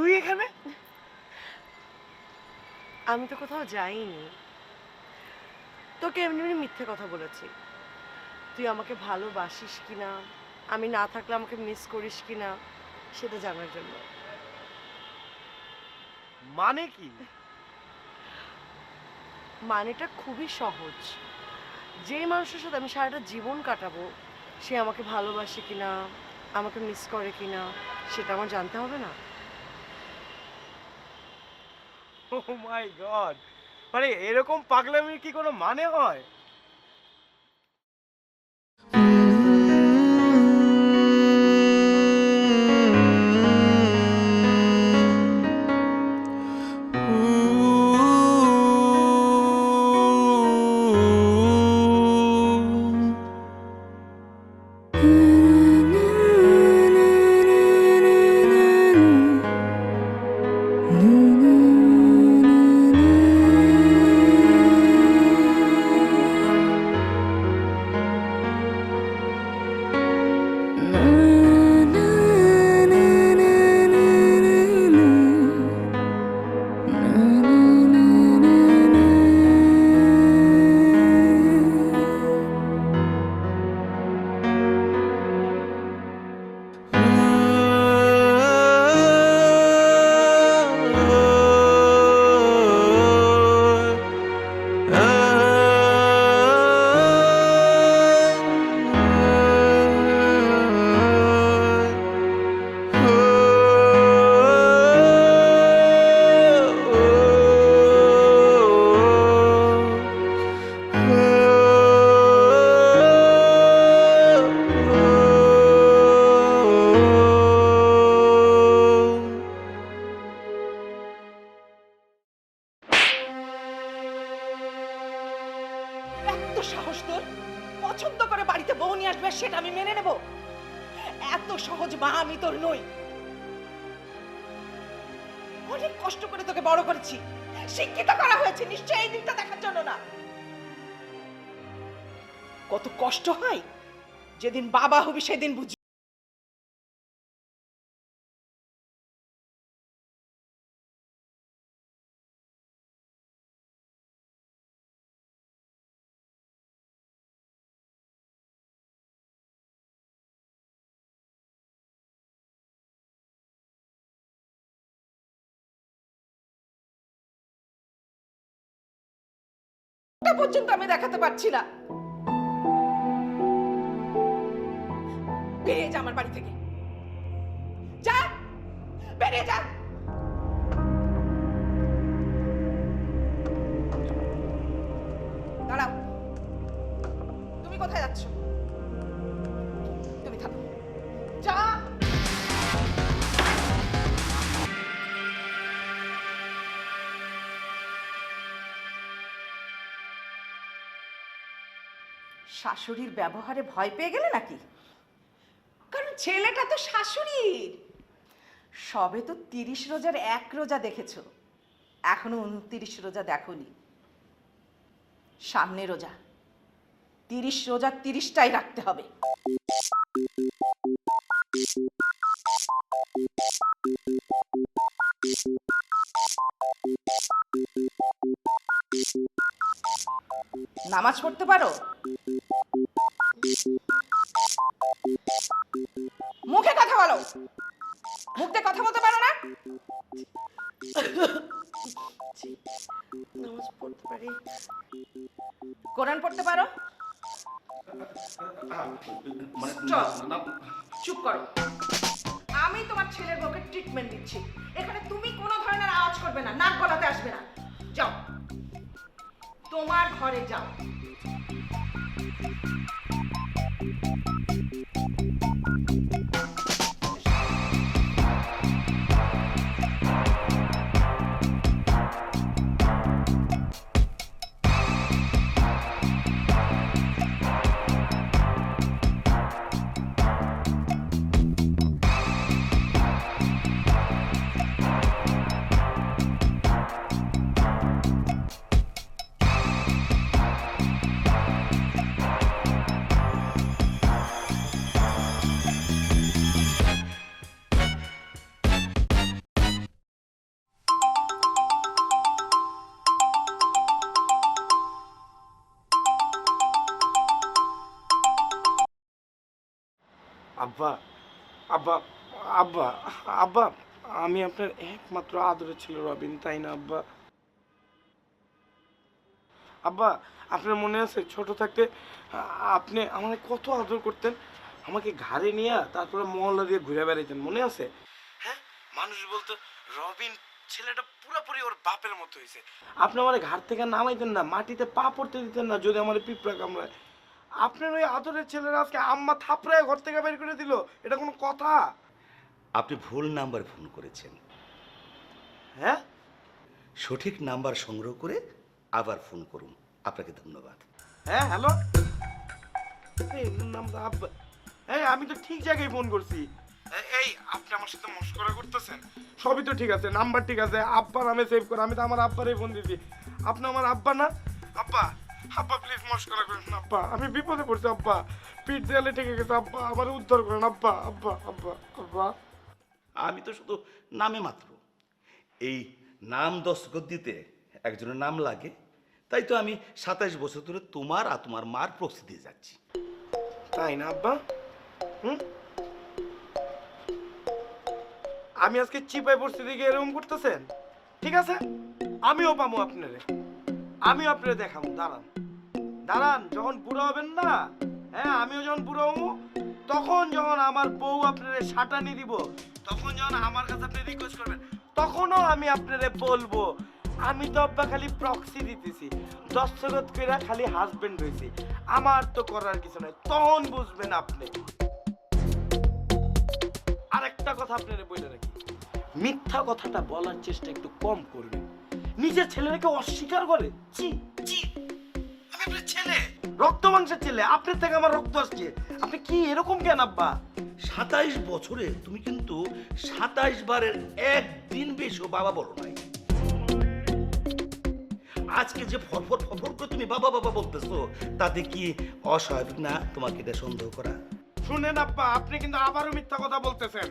তুই এখানে? আমি তো কোথাও যাইনি, তোকে এমনি এমনি মিথ্যে কথা বলেছি। তুই আমাকে ভালোবাসিস কিনা, আমি না থাকলে আমাকে মিস করিস কিনা সেটা জানার জন্য। মানে কি? মানেটা খুবই সহজ। যে মানুষের সাথে আমি সারাটা জীবন কাটাবো সে আমাকে ভালোবাসে কিনা, আমাকে মিস করে কিনা সেটা আমার জানতে হবে না? ও মাই গড, মানে এরকম পাগলামির কি কোনো মানে হয়? এত সাহস তোর! পছন্দ করে বাড়িতে বউ নিয়ে আসবে সেটা আমি মেনে নেব? এত সহজ মা আমি তোর নই। অনেক কষ্ট করে তোকে বড় করেছি, শিক্ষিত করা হয়েছে, নিশ্চয়ই এই দিনটা দেখার জন্য না। কত কষ্ট হয়, যেদিন বাবা হবি সেদিন বুঝবি। এটা পর্যন্ত আমি দেখাতে পারছি না। বেরিয়ে যা আমার বাড়ি থেকে, যা, বেরিয়ে যা। দাঁড়াও, তুমি কোথায় যাচ্ছ? তুমি থাকো, যা। শাশুড়ির ব্যবহারে ভয় পেয়ে গেলে নাকি? কারণ ছেলেটা তো শাশুড়ির। সবে তো 30 রোজার 1 রোজা দেখেছো, এখনো 29 রোজা দেখোনি। সামনে রোজা, 30 রোজা 30টাই রাখতে হবে। নামাজ পড়তে পারো? মুখে কথা বলো, মুখ দিয়ে কথা বলতে পারো না? নামাজ পড়তে পারি। কোরআন পড়তে পারো? চুপ, চুপ করো। আমি তোমার ছেলের বউকে ট্রিটমেন্ট দিচ্ছি, এখানে তুমি কোনো ধরনের আওয়াজ করবে না, নাক গলাতে আসবে না। যাও, তোমার ঘরে যাও। আব্বা আব্বা আব্বা আব্বা আমি আপনার একমাত্র আদরের ছিল রবিন, তাই না আব্বা? আব্বা আপনার মনে আছে ছোট থাকতে আপনি আমাকে কত আদর করতেন, আমাকে ঘাড়ে নিয়ে তারপরে মহল্লা দিয়ে ঘুরে বেড়াইতেন, মনে আছে? হ্যাঁ, মানুষ বলতো রবিন ছেলেটা পুরোপুরি ওর বাপের মতো হয়েছে। আপনি আমার ঘাট থেকে নামাইতেন না, মাটিতে পা পড়তে দিতেন না যদি আমার পিঁপড়া কামড়ায়। আপনার ওই আদরের ছেলেরা আজকে আম্মা থাপড়ায় ঘর থেকে বের করে দিল, এটা কোনো কথা? আপনি ভুল নাম্বারে ফোন করেছেন। হ্যাঁ, সঠিক নাম্বার সংগ্রহ করে আবার ফোন করুন। আপনাকে ধন্যবাদ। হ্যাঁ, হ্যালো, এই নাম তো আব্বা। এই আমি তো ঠিক জায়গায় ফোন করছি। এই আপনি আমার সাথে মস্করা করতেছেন? সবই তো ঠিক আছে, নাম্বার ঠিক আছে, আব্বা নামে সেভ করে, আমি তো আমার আব্বারই ফোন দিছি। আপনি আমার আব্বা না? আব্বা আব্বা প্লিজ মস্করা করেন না আব্বা, আমি বিপদে পড়ছি আব্বা, পিঠ দেয়ালে ঠেকে গেছে আব্বা, আমার উদ্ধার করেন আব্বা। আব্বা আব্বা আব্বা আমি তো শুধু নামে মাত্র, এই নাম দস্তখত দিতে একজনের নাম লাগে, তাই তো আমি 27 বছর ধরে তোমার আর তোমার মার প্রক্সি দিয়ে যাচ্ছি। তাই না আব্বা? হুম, আমি আজকে চিপায় পড়ছি দিকে এরকম করতেছেন? ঠিক আছে, আমিও পাবো আপনারে, আমিও আপনারে দেখাবো। দাঁড়ান দাঁড়ান, যখন বুড়ো হবেন না, হ্যাঁ আমিও যখন বুড়ো হবো, তখন যখন আমার বউ আপনারে সাটানি দিব, তখন যখন আমার কাছে আপনি রিকোয়েস্ট করবেন, তখনও আমি আপনারে বলবো আমি তো আব্বা খালি প্রক্সি দিতেছি, দস্তখত কইরা খালি হাজবেন্ড হইছি, আমার তো করার কিছু নাই, তখন বুঝবেন আপনি। আরেকটা কথা আপনারে বলে রাখি, মিথ্যা কথাটা বলার চেষ্টা একটু কম করবেন। নিজের ছেলেকে অস্বীকার করে, জি জি, আমি আপনার ছেলে, রক্ত মাংসের ছেলে, আপনার থেকে আমার রক্ত আসছে, আপনি কি এরকম কেন আব্বা? 27 বছরে তুমি কিন্তু 27 বারের একদিন বেশিও বাবা বলো নাই। আজকে যে ফরফর ফরফর করে তুমি বাবা বাবা বলতেছো, তাতে কি অস্বাভাবিক না তোমাকে এটা সন্দেহ করা? শুনেন আব্বা, আপনি কিন্তু আবারও মিথ্যা কথা বলতেছেন।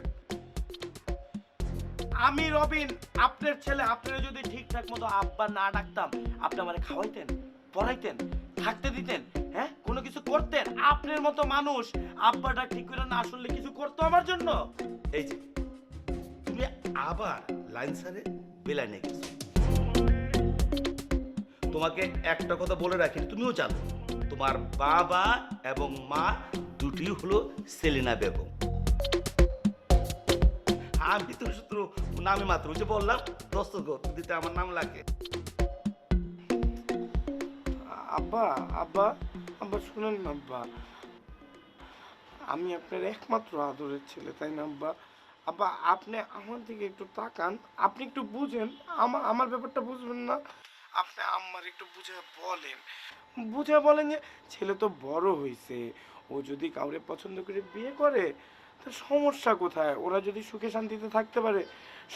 আমি রবিন, আপনার ছেলে, আপনারা যদি ঠিকঠাক মতো আব্বা না ডাকতাম, আপনি আমারে খাওয়াইতেন, পড়াইতেন, থাকতে দিতেন, হ্যাঁ কোনো কিছু করতেন? আপনার মতো মানুষ আব্বাটা ঠিক করে না শুনলে কিছু করতো আমার জন্য? এই যে তুমি আবার লাইন সারে বেলাইনে গেছো। তোমাকে একটা কথা বলে রাখি, তুমিও জানো তোমার বাবা এবং মা দুটি হলো সেলিনা বেগম। আমি তো শুধু নামে মাত্র যে বললাম দস্তখত দিতে আমার নাম লাগে। আব্বা আব্বা আব্বা শুনেন না আব্বা, আমি আপনার একমাত্র আদরের ছেলে, তাই না আব্বা? আব্বা আপনি আমার দিকে একটু তাকান, আপনি একটু বুঝেন, আমার ব্যাপারটা বুঝবেন না? আপনি আম্মার একটু বুঝে বলেন যে ছেলে তো বড় হয়েছে, ও যদি কাউরে পছন্দ করে বিয়ে করে তো সমস্যা কোথায়? ওরা যদি সুখে শান্তিতে থাকতে পারে,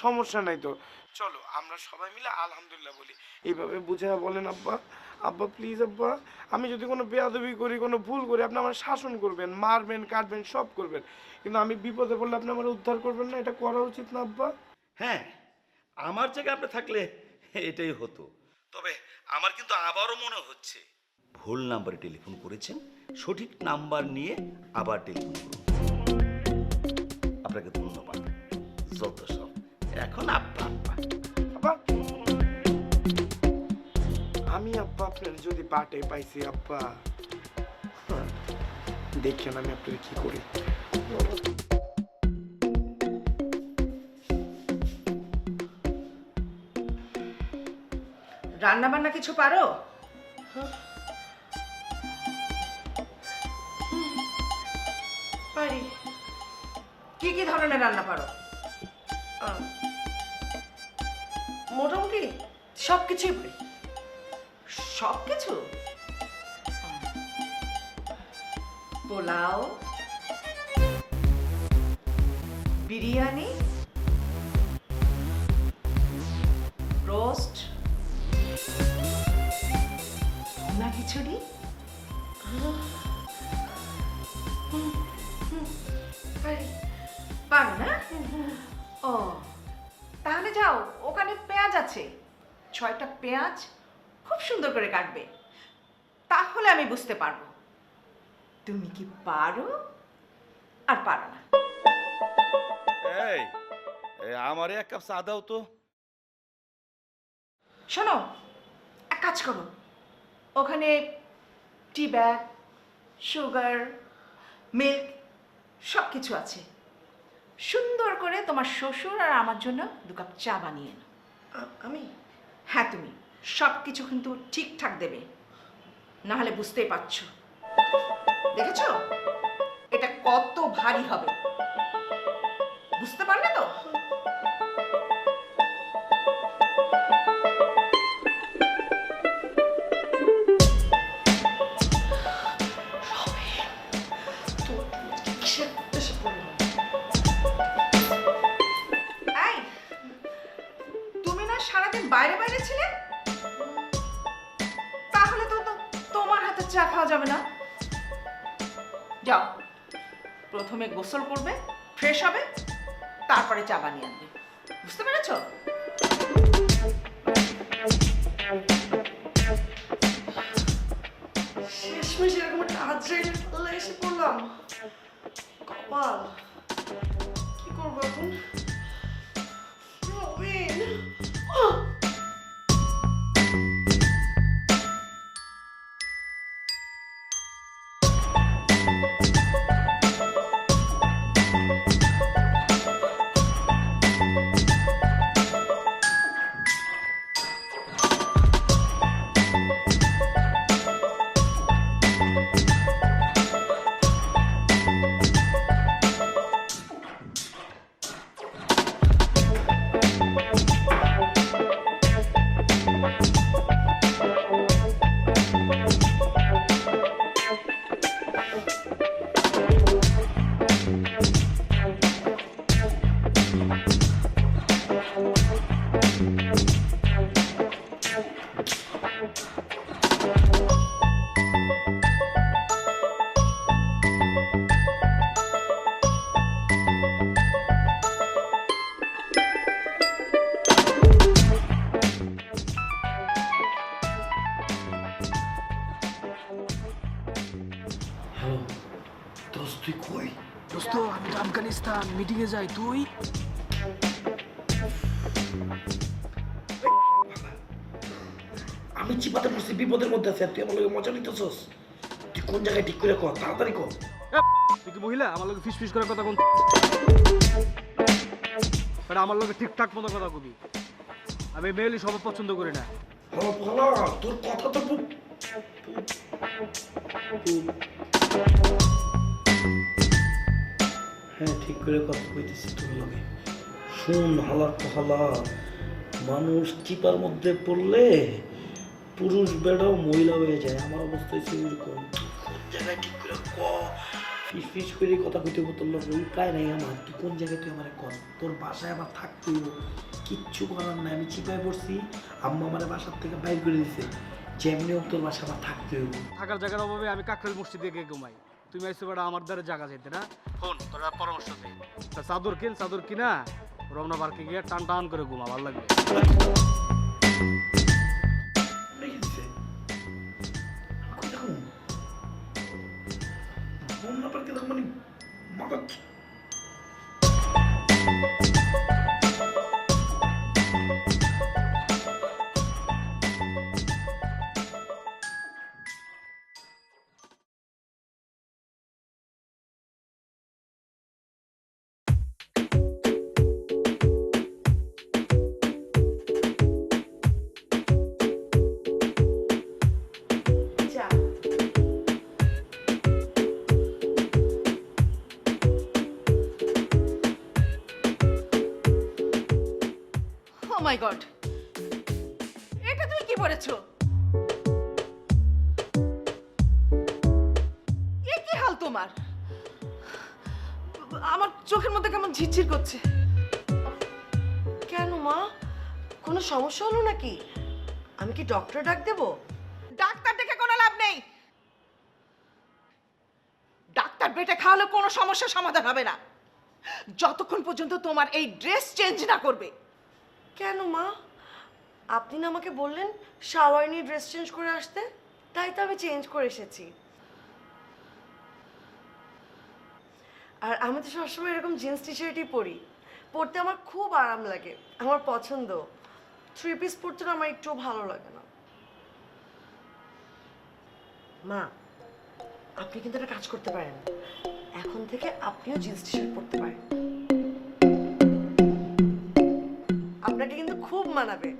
সমস্যা নাই তো। চলো আমরা সবাই মিলে আলহামদুলিল্লাহ বলি, এইভাবে বুঝে বলেন আব্বা। আব্বা প্লিজ আব্বা, আমি যদি কোনো বেয়াদবি করি, কোনো ভুল করি, আপনি আমার শাসন করবেন, মারবেন, কাটবেন, সব করবেন, কিন্তু আমি বিপদে পড়লে আপনি আমার উদ্ধার করবেন না? এটা করা উচিত না আব্বা? হ্যাঁ, আমার জায়গায় আপনি থাকলে এটাই হতো। তবে আমার কিন্তু আবারও মনে হচ্ছে ভুল নাম্বারে টেলিফোন করেছেন, সঠিক নাম্বার নিয়ে আবার টেলিফোন করুন। আপনাকে ধন্যবাদ, যত সব এখন আব্বা আব্বা। আব্বা আমি আব্বা আপনার যদি বাটে পাইছি আব্বা, দেখেন আমি আপনার কি করি। রান্না বান্না কিছু পারো? পারি। কি কি ধরনের রান্না পারো? মোটামুটি সব কিছুই পারি। সব কিছু? পোলাও, বিরিয়ানি, রোস্ট, ভুনা খিচুড়ি। পারি। পারো না? ও তাহলে যাও, ওখানে পেঁয়াজ আছে, 6টা পেঁয়াজ খুব সুন্দর করে কাটবে, তাহলে আমি বুঝতে পারবো তুমি কি পারো আর পারো না। এই আমারে এক কাপ চা দাও তো। শোনো, এক কাজ করো, ওখানে টি ব্যাগ, সুগার, মিল্ক সব কিছু আছে। সুন্দর করে তোমার শ্বশুর আর আমার জন্য 2 কাপ চা বানিয়ে নাও। আমি হ্যাঁ, তুমি সব কিছু কিন্তু ঠিকঠাক দেবে, না হলে বুঝতেই পারছো। দেখেছো এটা কত ভারী হবে, বুঝতে পারলে তো? তো কিসের উদ্দেশ্যে পড়লাম? এই, তুমি না সারাদিন বাইরে বাইরে ছিলে, তাহলে তো তোমার হাতে চা খাওয়া যাবে না। যাও, প্রথমে গোসল করবে, ফ্রেশ হবে, তারপরে চা বানিয়ে আনবে, বুঝতে পেরেছো? শেষমেশ এরকম একটা আজরাইল পাল্লা এসে পড়লাম। কপাল, কি করবো এখন? রবিন, আহ! হ্যালো দোস্ত, তুই কই? দোস্ত আমি তো আফগানিস্তান মিটিংয়ে যাই, তুই? আমি চিপাতে পড়ছি, বিপদের মধ্যে আছি, আর তুই আমার লগে মজা নিতেছস? তুই কোন জায়গায় ঠিক করে কর, তাড়াতাড়ি কর। তুই কি মহিলা আমার লোকে ফিস ফিস করে কথা কোন? আমার লোকে ঠিকঠাক মতো কথা কবি। আমি মেয়েলি সব পছন্দ করি না। তোর কথা তো হ্যাঁ, ঠিক করে কথা কইতেছি তোর লগে। শুন হালার হালা, মানুষ চিপার মধ্যে পড়লে পুরুষ বেড়াও মহিলা হয়ে যায়। আমার অবস্থা হচ্ছে এরকম। কোন জায়গায় ঠিক করে ফিস ফিস করে কথা কইতে হবো তোর লগে, উপায় নাই আমার। তুই কোন জায়গায় তুই আমার কর, তোর বাসায় আমার থাকতে হইব, কিচ্ছু করার নাই। আমি চিপায় পড়ছি, আম্মা আমার বাসার থেকে বাইর করে দিছে, যেমনি হোক তোর বাসায় আমার থাকতে হইব। থাকার জায়গার অভাবে আমি কাকরাইল মসজিদে গিয়ে ঘুমাই। তুমি আইসো বেড়া আমার দ্বারা জায়গা যেতে না। ফোন তোরা পরামর্শ দে, তা চাদর কিনা রমনা পার্কে গিয়ে টান টান করে ঘুমা, ভালো লাগবে। রেখে দিছে। কই দেখুন বন্যা পার্কে দেখো, মানে মাথা চা। ও মাই গড, এটা তুমি কি পড়েছো? এ কি হাল তোমার? আমার চোখের মধ্যে কেমন ঝিরঝির করছে। কেন মা, কোনো সমস্যা হলো নাকি? আমি কি ডক্টর ডাক দেবো? ডাক্তার দেখে কোনো লাভ নেই। ডাক্তার বেটে খাওয়ালে কোনো সমস্যার সমাধান হবে না, যতক্ষণ পর্যন্ত তোমার এই ড্রেস চেঞ্জ না করবে। কেন মা, আপনি না আমাকে বললেন শাওয়ার নিয়ে ড্রেস চেঞ্জ করে আসতে, তাই তো আমি চেঞ্জ করে এসেছি। আর আমি তো সবসময় এরকম জিন্স টি শার্টই পরি, পরতে আমার খুব আরাম লাগে, আমার পছন্দ। থ্রি পিস পরতে না আমার একটু ভালো লাগে না। মা, আপনি কিন্তু একটা কাজ করতে পারেন, এখন থেকে আপনিও জিন্স টি শার্ট পরতে পারেন, আপনাকে কিন্তু খুব মানাবে।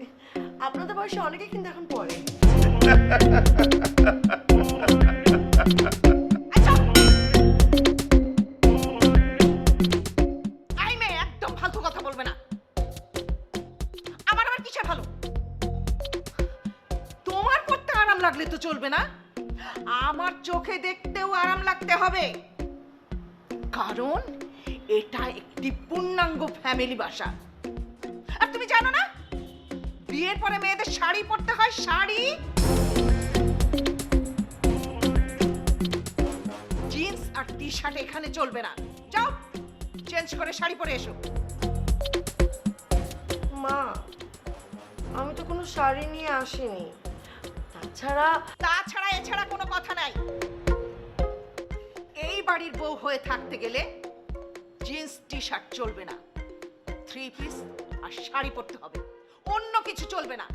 আপনাদের বয়সে অনেকে কিন্তু এখন পরে। এই মেয়ে, একদম ফালতু কথা বলবে না। আমার আবার কিসে ভালো? তোমার পড়তে আরাম লাগলে তো চলবে না, আমার চোখে দেখতেও আরাম লাগতে হবে। কারণ এটা একটি পূর্ণাঙ্গ ফ্যামিলি বাসা। আর তুমি জানো না, বিয়ের পরে মেয়েদের শাড়ি পরতে হয়, শাড়ি। জিন্স আর টি শার্ট এখানে চলবে না। যাও, চেঞ্জ করে শাড়ি পরে এসো। মা, আমি তো কোনো শাড়ি নিয়ে আসিনি। তাছাড়া এছাড়া কোনো কথা নাই। এই বাড়ির বউ হয়ে থাকতে গেলে জিন্স টি শার্ট চলবে না, থ্রি পিস আর শাড়ি পরতে হবে, অন্য কিছু চলবে না।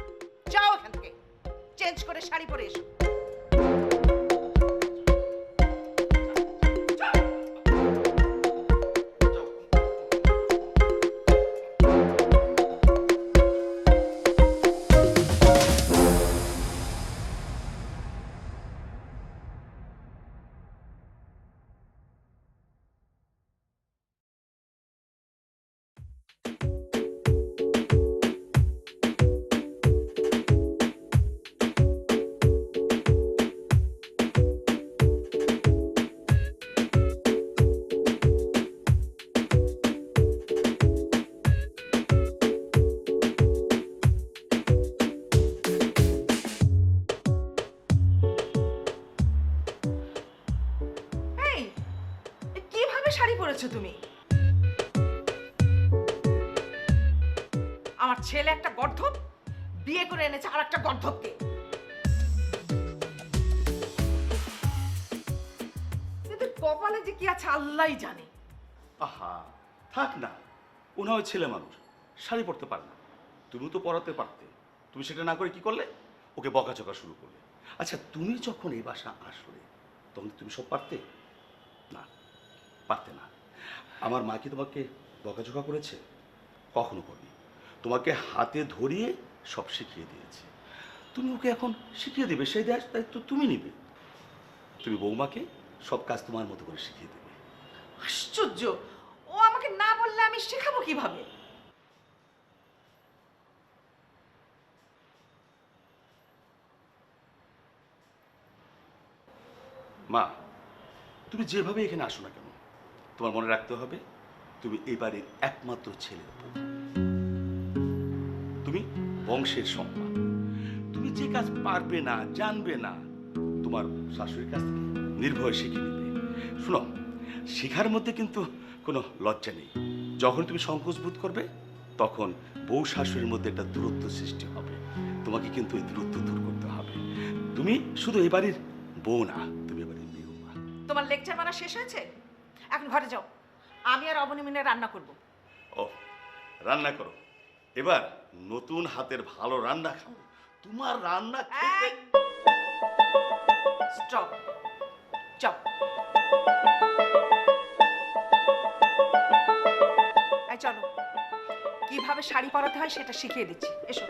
যাও এখান থেকে, চেঞ্জ করে শাড়ি পরে এসো। এই, কিভাবে শাড়ি পরেছো তুমি? আমার ছেলে একটা গর্ধব বিয়ে করে এনেছে আর একটা গর্ধবকে। কিন্তু কপালে যে কি আছে আল্লাহই জানে। আহা, থাক না, ও না হয় ছেলে মানুষ, শাড়ি পরতে পারে না। তুমি তো পরাতে পারতে, তুমি সেটা না করে কি করলে? ওকে বকাঝকা শুরু করলে। আচ্ছা, তুমি যখন এই বাসা আসলে তখন তুমি সব পারতে? না, পারতে না। আমার মা কি তোমাকে বকাঝকা করেছে? কখনো করেনি। তোমাকে হাতে ধরিয়ে সব শিখিয়ে দিয়েছে। তুমি ওকে এখন শিখিয়ে দেবে, সেই দায়িত্ব তুমি নিবে। তুমি বৌমাকে সব কাজ তোমার মতো করে শিখিয়ে দেবে। আশ্চর্য, ও আমাকে না বললে আমি শেখাবো কিভাবে? মা, তুমি যেভাবে এখানে আসো না কেন, তোমার মনে রাখতে হবে তুমি এই বাড়ির একমাত্র ছেলের বউ। তুমি বংশের সম্মান। তুমি যে কাজ পারবে না, জানবে না, তোমার শাশুড়ির কাছ থেকে নির্ভয় শিখে নিবে। শোনো, শেখার মধ্যে কিন্তু কোনো লজ্জা নেই। যখন তুমি সংকোচ বোধ করবে তখন বউ শাশুড়ির মধ্যে একটা দূরত্ব সৃষ্টি হবে। তোমাকে কিন্তু এই দূরত্ব দূর করতে হবে। তুমি শুধু এই বাড়ির বউ না, তুমি এবারের মেয়েও মা। তোমার লেকচার মারা শেষ হয়েছে? এখন ঘরে যাও, আমি আর অবনী মিলে রান্না করব। ও, রান্না করো। এবার নতুন হাতের ভালো রান্না খাবো। তোমার রান্না খেতে স্টপ, চপ। এই চলো, কিভাবে শাড়ি পরাতে হয় সেটা শিখিয়ে দিচ্ছি, এসো।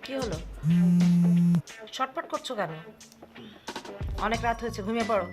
কি হলো, ছটফট করছো কেন? অনেক রাত হয়েছে, ঘুমিয়ে পড়ো।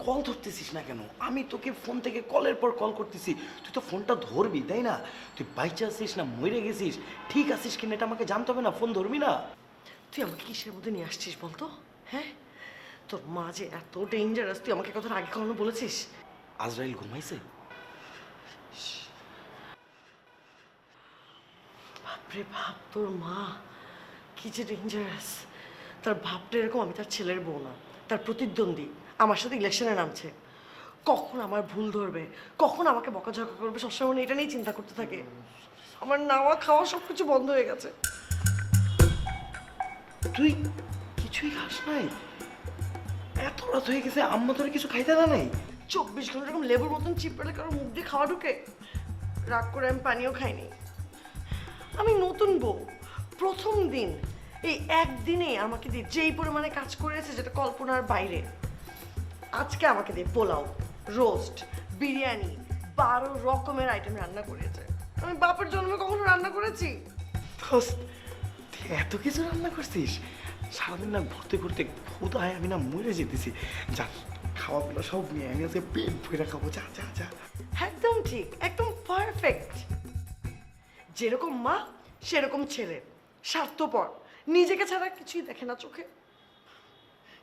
কল ধরতেছিস না কেন? আমি তোকে ফোন থেকে কলের পর কল করতেছি, তুই তো ফোনটা ধরবি তাই না? তুই বাইচে আছিস না মরে গেছিস, ঠিক আছিস কিনা এটা আমাকে জানতে হবে না? ফোন ধরবি না? তুই আমাকে কিসের মধ্যে নিয়ে আসছিস বলতো? হ্যাঁ, তোর মা যে এত ডেঞ্জারাস তুই আমাকে কথা আগে কখনো বলেছিস? আজরাইল ঘুমাইছে? বাপরে বাপ, তোর মা কি যে ডেঞ্জারাস। তার ভাবটা এরকম, আমি তার ছেলের বউ না, তার প্রতিদ্বন্দ্বী, আমার সাথে ইলেকশনে নামছে। কখন আমার ভুল ধরবে, কখন আমাকে বকাঝকা করবে, সবসময় মনে এটা নিয়ে চিন্তা করতে থাকে। আমার নাওয়া খাওয়া সব কিছু বন্ধ হয়ে গেছে। তুই কিছুই খাস নাই? এত রাত হয়ে গেছে, আম্মা তোরে কিছু খাইতে না নাই? 24 ঘন্টা এরকম লেবুর মতন চিপড়ে কারো মুখ দিয়ে খাওয়া ঢুকে? রাগ করে আমি পানিও খাইনি। আমি নতুন বউ, প্রথম দিন, এই একদিনে আমাকে দিয়ে যেই পরিমাণে কাজ করেছে যেটা কল্পনার বাইরে। আজকে আমাকে দিয়ে পোলাও, রোস্ট, বিরিয়ানি, 12 রকমের আইটেম রান্না করেছে। আমি বাপের জন্মে কখনো রান্না করেছি? দোস্ত, তুই এত কিছু রান্না করছিস? সারাদিন না ঘুরতে ঘুরতে ক্ষুধায় আমি না মরে যেতেছি। যা, খাওয়াগুলো সব নিয়ে আমি আজকে পেট ভরে খাবো। যা যা যা। একদম ঠিক, একদম পারফেক্ট। যেরকম মা সেরকম ছেলে, স্বার্থপর, নিজেকে ছাড়া কিছুই দেখে না চোখে,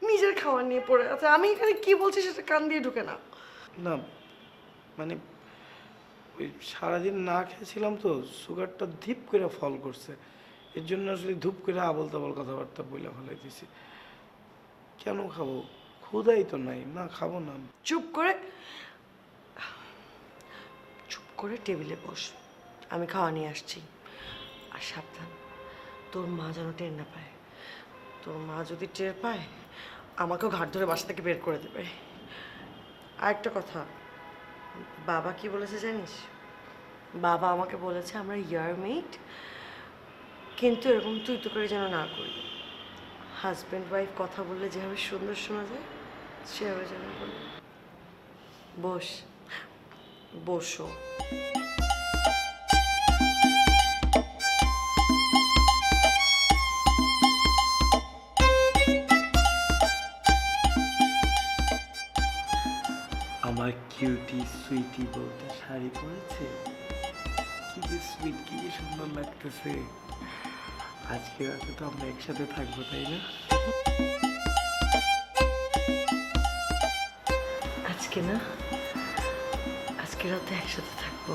নিজের খাওয়া নিয়ে পড়ে আছে। আমি এখানে কি বলছি সেটা কান দিয়ে ঢুকে না। না মানে ওই সারাদিন না খেয়েছিলাম তো, সুগারটা ধীপ করে ফল করছে, এর জন্য আসলে ধূপ করে আবল তাবল কথাবার্তা বলে ফেলাইতেছি। কেন খাবো? ক্ষুধাই তো নাই, না খাবো না। চুপ করে টেবিলে বস, আমি খাওয়া নিয়ে আসছি। আর সাবধান, তোর মা যেন টের না পায়। তোর মা যদি টের পায় আমাকেও ঘাট ধরে বাসা থেকে বের করে দেবে। আর একটা কথা, বাবা কি বলেছে জানিস? বাবা আমাকে বলেছে আমরা ইয়ারমেট, কিন্তু এরকম তুই তো করে যেন না করি। হাজব্যান্ড ওয়াইফ কথা বললে যেভাবে সুন্দর শোনা যায় সেভাবে যেন বলি। বস, বসো। আমার কিউটি সুইটি বলতে শাড়ি পরেছে, কি যে সুইট, কি যে সুন্দর লাগতেছে। আজকে রাতে তো আমরা একসাথে থাকবো তাই না? আজকে না, আজকে রাতে একসাথে থাকবো।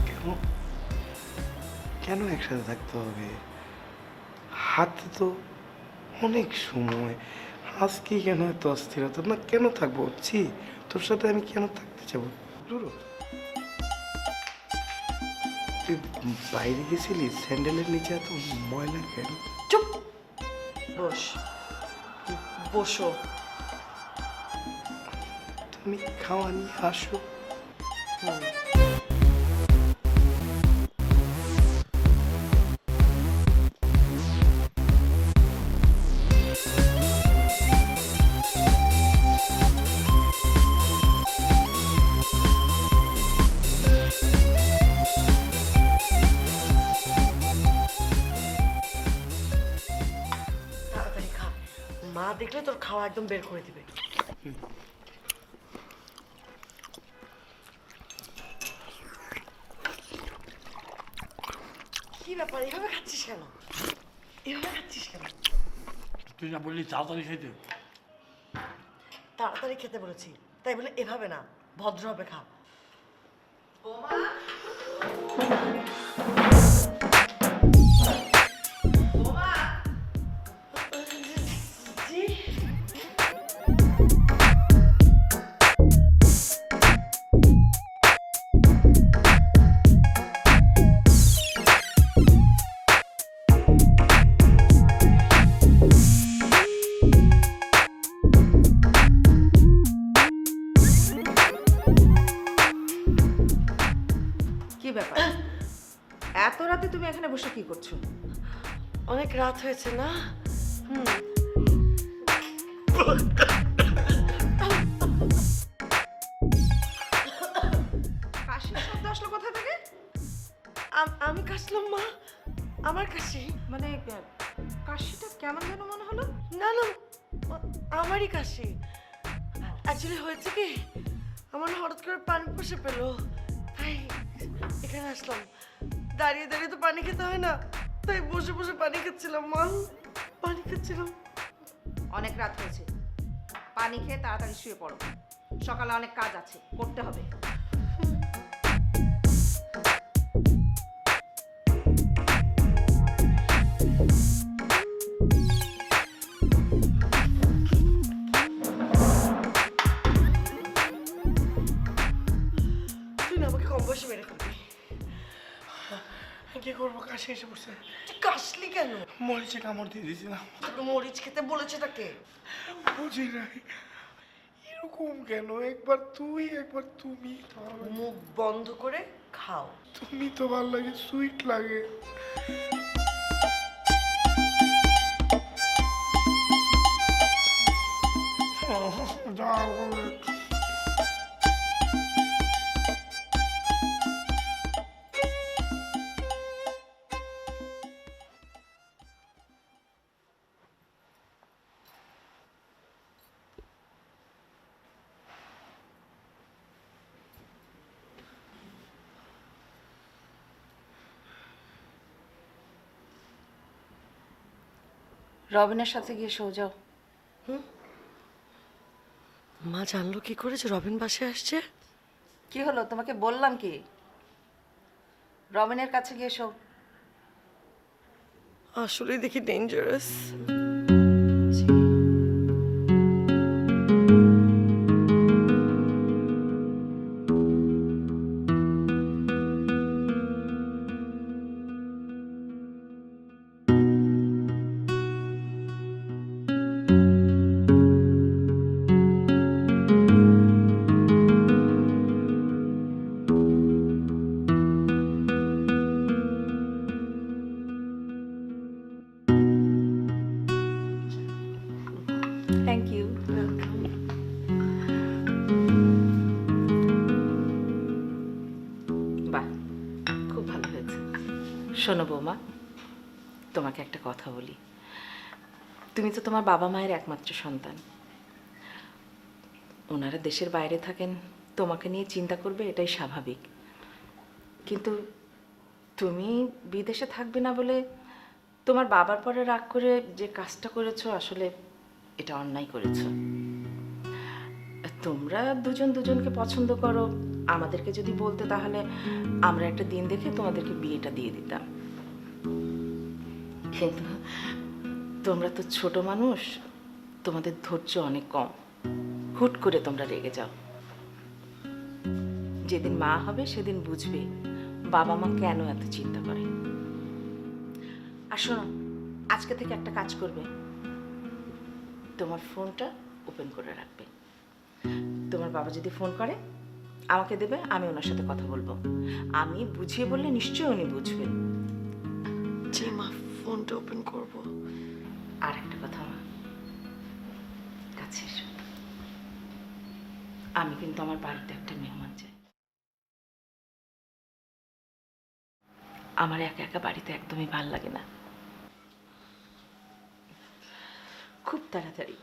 কেন কেন একসাথে থাকতে হবে? হাতে তো অনেক সময়, আজকে কেন এত অস্থিরতা? না কেন থাকবো? ছি, তোর সাথে আমি কেন থাকতে যাবো? দূরো। তুই বাইরে গেছিলি, স্যান্ডেলের নিচে এত ময়লা কেন? চুপ, বস, বসো। তুমি খাওয়া নিয়ে আসো। হুম। তাড়াতাড়ি খা, মা দেখলে তোর খাওয়া একদম বের করে দিবে। কি ব্যাপার, এভাবে খাচ্ছিস কেন? এভাবে খাচ্ছিস কেন? তুই না বললি তাড়াতাড়ি খাইতে? তাড়াতাড়ি খেতে বলেছি, তাই বলে এভাবে না, ভদ্রভাবে খা। জি? কি ব্যাপার? এত রাতে তুমি এখানে বসে কি করছো? অনেক রাত হয়েছে না? হুম। কাশির শব্দ আসলো কোথা থেকে? আমি কাশলাম মা, আমার কাশি? মানে কাশিটা কেমন যেন মনে হলো। না না, আমারই কাশি। অ্যাকচুয়ালি হয়েছে কি, আমার না হঠাৎ করে পানি বসে পেলো, তাই এখানে আসলাম। দাঁড়িয়ে দাঁড়িয়ে তো পানি খেতে হয় না, তাই বসে বসে পানি খাচ্ছিলাম মা, পানি খাচ্ছিলাম। অনেক রাত হয়েছে, পানি খেয়ে তাড়াতাড়ি শুয়ে পড়ো, সকালে অনেক কাজ আছে, করতে হবে। তুই না আমাকে কম বয়সে মেরে ফেলবি। কি করবো, কাশি এসে পড়ছে। তুই কাশলি কেন? মরিচে কামড় দিয়ে দিয়েছিলাম। তোকে মরিচ খেতে বলেছে তাকে? বুঝি নাই এরকম কেন, একবার তুই একবার তুমি। মুখ বন্ধ করে খাও। তুমি তো ভালো লাগে, সুইট লাগে। যাও রবিনের সাথে গিয়ে শো যাও। মা জানলো কি করে যে রবিন বাসায় আসছে? কি হলো, তোমাকে বললাম কি, রবিনের কাছে গিয়ে শো। আসলে দেখি ডেঞ্জারাস। Thank you. বাহ, খুব ভালো হয়েছে। শোনো বৌমা, তোমাকে একটা কথা বলি। তুমি তো তোমার বাবা মায়ের একমাত্র সন্তান। ওনারা দেশের বাইরে থাকেন, তোমাকে নিয়ে চিন্তা করবে, এটাই স্বাভাবিক। কিন্তু তুমি বিদেশে থাকবে না বলে তোমার বাবার পরে রাগ করে যে কাজটা করেছো, আসলে এটা অন্যায় করেছো। তোমরা দুজন দুজনকে পছন্দ করো, আমাদেরকে যদি বলতে তাহলে আমরা একটা দিন দেখে তোমাদেরকে বিয়েটা দিয়ে দিতাম। কিন্তু তোমরা তো ছোট মানুষ, তোমাদের ধৈর্য অনেক কম, হুট করে তোমরা রেগে যাও। যেদিন মা হবে সেদিন বুঝবে বাবা মা কেন এত চিন্তা করে। আর শোনো, আজকে থেকে একটা কাজ করবে, তোমার ফোনটা ওপেন করে রাখবে। তোমার বাবা যদি ফোন করে আমাকে দেবে, আমি ওনার সাথে কথা বলবো। আমি বুঝিয়ে বললে নিশ্চয়ই উনি বুঝবেন। জি মা, ফোনটা ওপেন করবো। আর একটা কথা মা, কাছে এসো। আমি কিন্তু আমার বাড়িতে একটা মেহমান চাই। আমার একা একা বাড়িতে একদমই ভাল লাগে না। খুব তাড়াতাড়ি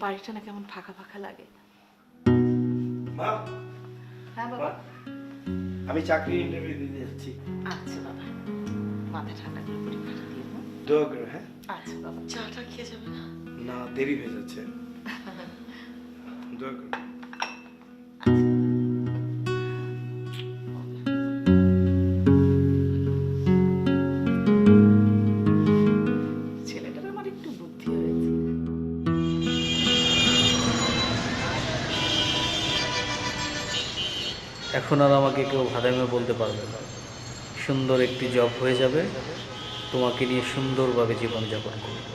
বাড়িটা না কেমন ফাঁকা ফাঁকা লাগে। মা, হ্যাঁ বাবা। আমি চাকরির ইন্টারভিউ দিতে যাচ্ছি। আচ্ছা বাবা, মাথা ঠান্ডা করে পরীক্ষাটা দিয়ে দাও। দোয়া করো, হ্যাঁ? আচ্ছা বাবা। চাটা খেয়ে যাবে না? না, দেরি হয়ে যাচ্ছে। দোয়া করো। ছেলেটার আমার একটু বুদ্ধি হয়েছে। এখন আর আমাকে কেউ ভাদাইমে বলতে পারবে না। সুন্দর একটি জব হয়ে যাবে, তোমাকে নিয়ে সুন্দরভাবে জীবনযাপন করব।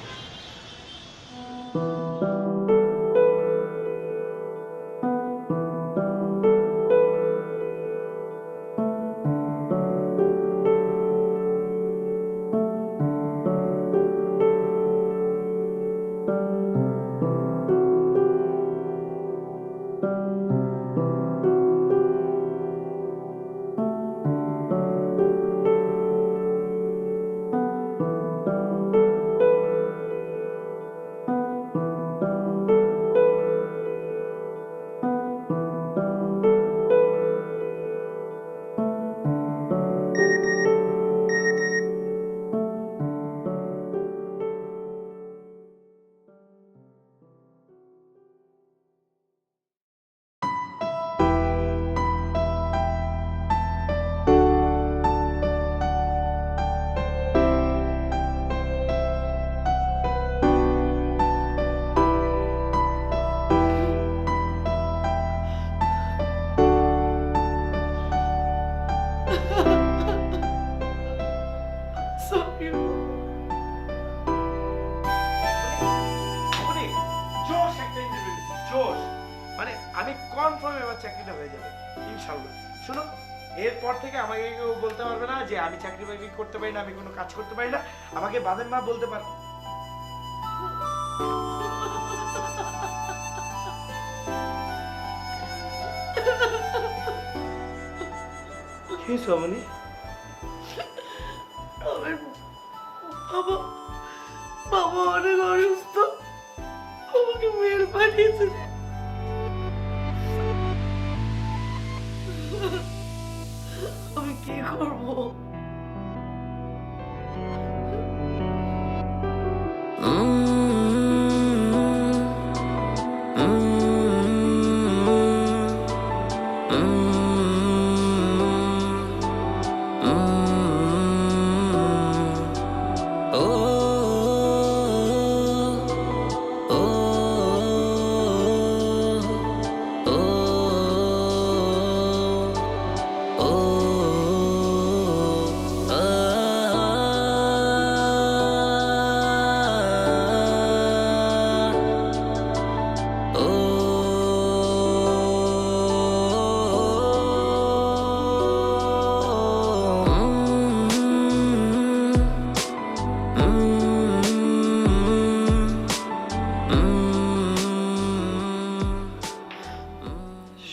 হয়ে যাবে ইনশাল্লাহ। শোনো, এরপর থেকে আমাকে কেউ বলতে পারবে না যে আমি চাকরি বাকরি করতে পারি না, আমি কোনো কাজ করতে পারি না। আমাকে বাদের মা বলতে পারবে। কি হয়েছে অমনি? আমার বাবা বাবা অনেক অসুস্থ, আমাকে মেল পাঠিয়েছে। আমি কি করব?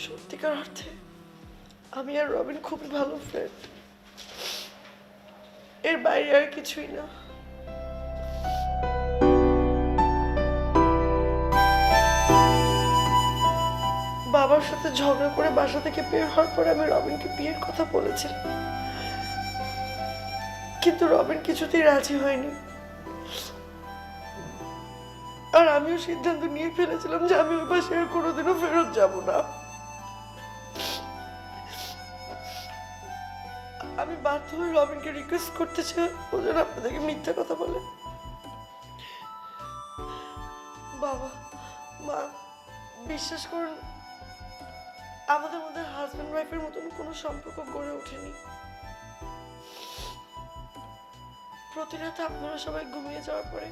সত্যিকার অর্থে আমি আর রবিন খুবই ভালো ফ্রেন্ড, এর বাইরে আর কিছুই না। বাবার সাথে ঝগড়া করে বাসা থেকে বের হওয়ার পরে আমি রবিনকে বিয়ের কথা বলেছিলাম, কিন্তু রবিন কিছুতেই রাজি হয়নি। আর আমিও সিদ্ধান্ত নিয়ে ফেলেছিলাম যে আমি ওই বাসায় আর কোনোদিনও ফেরত যাব না। আমি বাধ্য হয়ে রবিনকে রিকোয়েস্ট করতে চাই ও যেন আপনাদেরকে মিথ্যা কথা বলে। বাবা মা, বিশ্বাস করুন আমাদের মধ্যে হাজব্যান্ড ওয়াইফের মতন কোনো সম্পর্ক গড়ে ওঠেনি। প্রতি রাতে আপনারা সবাই ঘুমিয়ে যাওয়ার পরে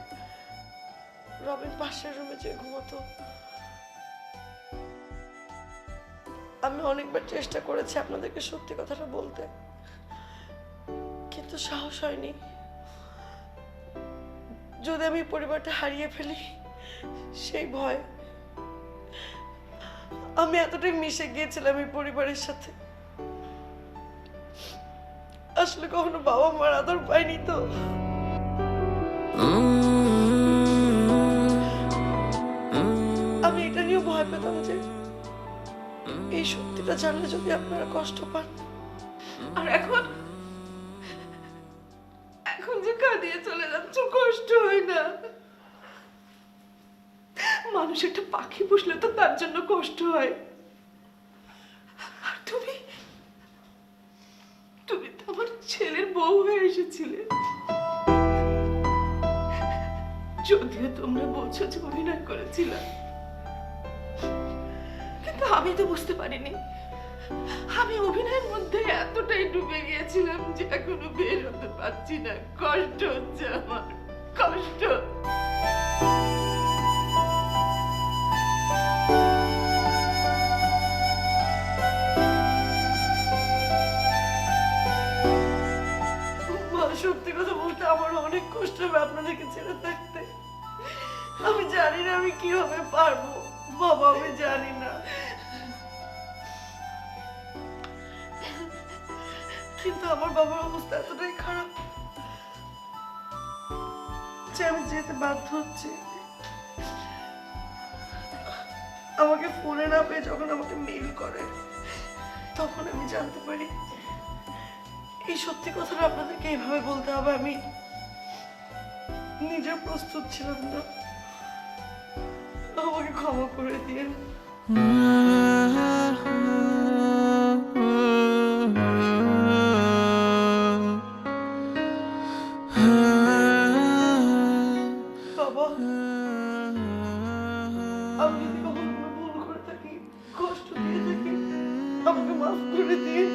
রবিন পাশের রুমে যেয়ে ঘুমাতো। আমি অনেকবার চেষ্টা করেছি আপনাদেরকে সত্যি কথাটা বলতে, কিন্তু সাহস হয়নি। যদি আমি পরিবারটা হারিয়ে ফেলি সেই ভয়। আমি এতটাই মিশে গিয়েছিলাম এই পরিবারের সাথে, আসলে কখনো বাবা মার আদর পাইনি তো। আমি এটা নিয়ে ভয় পেতাম যে এই সত্যিটা জানলে যদি আপনারা কষ্ট পান। আর এখন এখন যে কাঁদিয়ে চলে যাচ্ছ, কষ্ট হয় না? মানুষ একটা পাখি পুষলে তো তার জন্য কষ্ট হয়। আর তুমি তুমি তো আমার ছেলের বউ হয়ে এসেছিলে। যদিও তোমরা বলছো যে অভিনয় করেছিলাম, কিন্তু আমি তো বুঝতে পারিনি। আমি অভিনয়ের মধ্যে এতটাই ডুবে গিয়েছিলাম যে এখনো বের হতে পারছি না। কষ্ট হচ্ছে আমার, কষ্ট। মা, সত্যি কথা বলতে আমার অনেক কষ্ট হবে আপনাদেরকে ছেড়ে থাকতে। আমি জানি না আমি কিভাবে পারবো বাবা, আমি জানি না, কিন্তু আমার বাবার অবস্থা এতটাই খারাপ যে আমি যেতে বাধ্য হচ্ছি। আমাকে ফোনে না পেয়ে যখন আমাকে মেইল করে তখন আমি জানতে পারি এই সত্যি কথাটা আপনাদেরকে এইভাবে বলতে হবে। আমি নিজে প্রস্তুত ছিলাম না, আমাকে ক্ষমা করে দিন। বাবা, আমি যদি কখনো কোনো ভুল করে থাকি, কষ্ট দিয়ে থাকি, আমাকে মাফ করে দিন।